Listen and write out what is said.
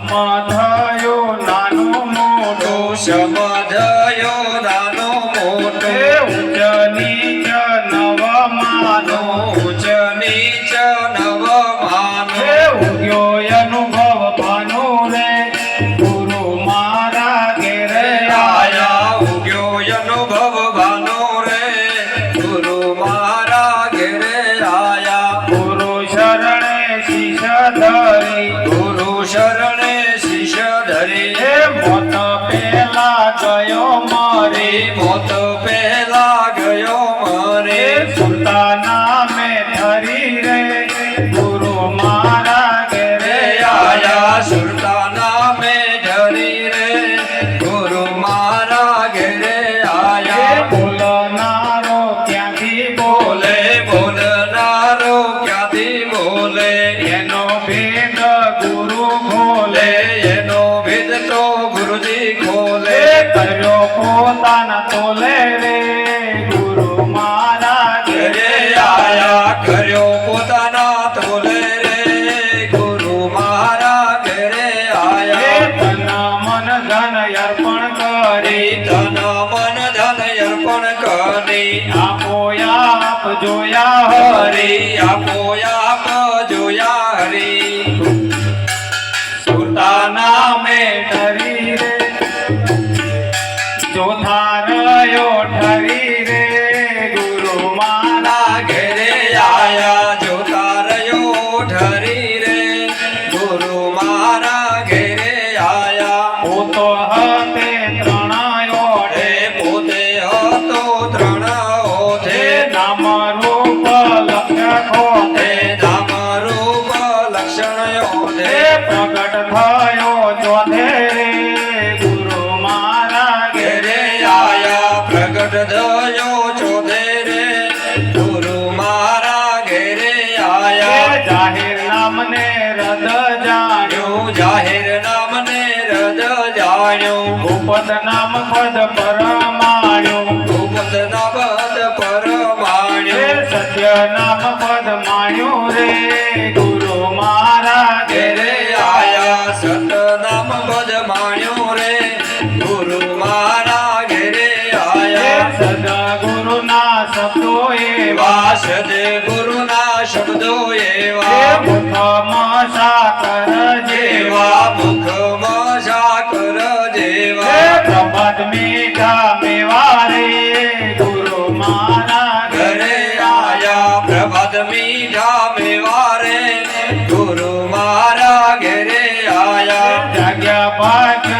સમધયો નાનો મોટો સમધયો નાનો મોટો ઉચ્ચ નીચ નવ માનો ઉચ્ચ નીચ નવ માનો ઉગ્યો અનુભવ ભાનો રે ગુરુ મારા ઘેરે આયા ઉગ્યો અનુભવ ભાનો રે ગુરુ મારા ઘેરે આયા ગુરુ શરણે શીશ ધરી ગુરુ શરણે શીશ ધરી હે મોત પેલા ગયો મરે મોત પહેલા ગયો મરે સુરતા નામે ધરી રે ગુરુ મારા ઘેરે આયા સુરતા નામે ધરી રે ગુરુ મારા ઘેરે આયા બોલનારો ક્યાંથી બોલે બોલે બોલનારો ક્યાંથી બોલે એનો ભેદ ગુરુ ખોલે એનો ભેદ તો ગુરુજી ખોલે કર્યો પોતાના તોલે રે ગુરુ મારા ઘેરે ઘેરે આયા કર્યો પોતાના તોલે રે ગુરુ મારા ઘેરે આયા તન મન ધન અર્પણ કરી તન મન ધન અર્પણ કરી આપો આપ જોયા હરી આપો આપ જોયા હરી સુરતા નામે ધરી રે ચોથા રહ્યો ઠરી રે ગુરુ મારા ઘેરે આયા જોતા રહ્યો ઠરી રે ગુરુ મારા ઘેરે આયા પોતો હતે ત્રણયો હે પોતે હતો ત્રણ ઓથે નામ રૂપ લક્ષ્ય ખોતે હે નામ રૂપ લક્ષણ ઓથે પ્રગટ થયો ચોથે રે ગુરુ મારા ઘેરે ઘેરે આયા પ્રગટ થયો ચોથે રે ગુરુ મારા ઘેરે આયા જાહેર નામને રદ જાણ્યું જાહેર નામને રદ જાણ્યું ભૂપત નામ પદ પરમાણ્યું ભૂપત ના પદ પરમાણ્યું સત્ય નામ પદ માણ્યું રે ગુરુ મારા ઘેરે આયા સત નામ પદ માણ્યું રે ગુરુ મારા ઘેરે આયા સદગુરુ ના શબ્દો એવા વાસદ ગુરુ ના શબ્દો એવા મુખમાં સાકર જેવા જેવા મુખમાં સાકર જેવા પ્રભાત મીઠા મેવા રે ગુરુ મારા ઘરે આયા પ્રભાત મીઠા મેવા રે ગુરુ મારા ઘેરે આયા જાગ્યા ભાગ્ય